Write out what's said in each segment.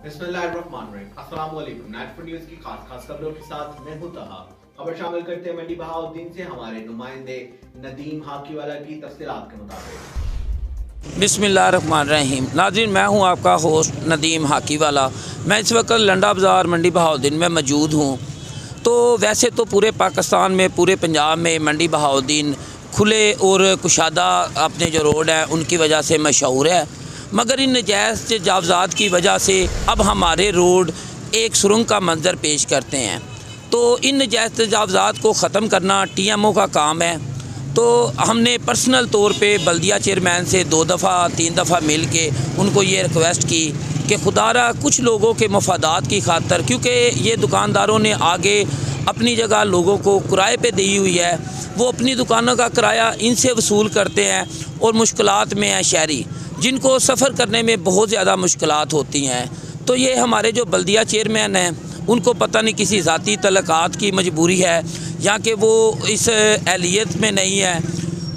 बिस्मिल्लाहिर्रहमानिर्रहीम। अस्सलाम वालेकुम। नाइट न्यूज़ की खास खबरों के साथ मैं हूं तहा। खबर शामिल करते हैं मंडी बहाउद्दीन से हमारे नुमाइंदे नदीम हाकीवाला की तफसीलात के मुताबिक। बिस्मिल्लाहिर्रहमानिर्रहीम। नाज़रीन, मैं हूं आपका होस्ट नदीम हाकीवाला। मैं इस वक्त लंडा बाज़ार मंडी बहाउद्दीन में मौजूद हूं। तो वैसे तो पूरे पाकिस्तान में, पूरे पंजाब में मंडी बहाउद्दीन खुले और कुशादा अपने जो रोड हैं उनकी वजह से मशहूर है, मगर इन नजायज़ तजावज़ात की वजह से अब हमारे रोड एक सुरंग का मंजर पेश करते हैं। तो इन नजायज़ तजावज़ात को ख़त्म करना TMO का काम है। तो हमने पर्सनल तौर पे बल्दिया चेयरमैन से 2 दफ़ा 3 दफ़ा मिल के उनको ये रिक्वेस्ट की कि खुदारा कुछ लोगों के मफादात की खातर, क्योंकि ये दुकानदारों ने आगे अपनी जगह लोगों को किराए पे दी हुई है, वो अपनी दुकानों का किराया इनसे वसूल करते हैं और मुश्किलात में हैं शहरी, जिनको सफ़र करने में बहुत ज़्यादा मुश्किलात होती हैं। तो ये हमारे जो बल्दिया चेयरमैन हैं उनको पता नहीं किसी ज़ाती तलक़ात की मजबूरी है या कि वो इस एहलियत में नहीं है।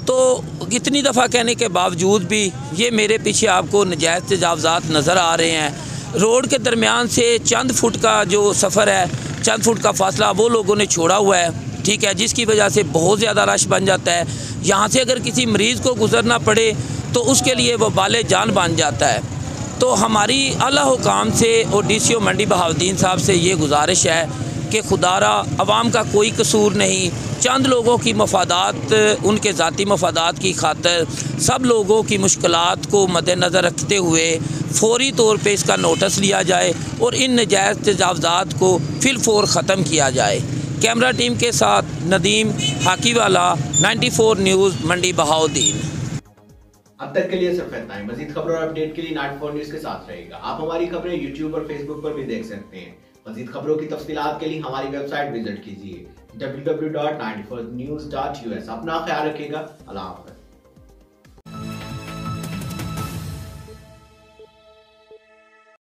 तो इतनी दफ़ा कहने के बावजूद भी ये मेरे पीछे आपको नजायज़ तजावज़ात नज़र आ रहे हैं। रोड के दरमियान से चंद फुट का जो सफ़र है, चंद फुट का फासला वो लोगों ने छोड़ा हुआ है, ठीक है, जिसकी वजह से बहुत ज़्यादा रश बन जाता है। यहाँ से अगर किसी मरीज़ को गुज़रना पड़े तो उसके लिए वो बाले जान बन जाता है। तो हमारी आला हुकाम से और DCO मंडी बहाउद्दीन साहब से ये गुजारिश है कि खुदारा अवाम का कोई कसूर नहीं, चंद लोगों की मफादात, उनके ज़ाती मफादात की खातर सब लोगों की मुश्किलात को मद्देनज़र रखते हुए फ़ौरी तौर पे इसका नोटिस लिया जाए और इन नजायज़ तजावज़ात को फिलफौर ख़त्म किया जाए। कैमरा टीम के साथ नदीम हाकीवाला, 94 न्यूज़ मंडी बहाउद्दीन। अब तक के लिए सिर्फ इतना ही। मज़ीद खबरों और अपडेट के लिए 94 न्यूज़ के साथ रहेगा। आप हमारी खबरें YouTube और Facebook पर भी देख सकते हैं। मज़ीद खबरों की तफसीलात के लिए हमारी वेबसाइट विजिट कीजिए www.94news.us। अपना ख्याल रखिएगा। अल्लाह हाफ़िज़।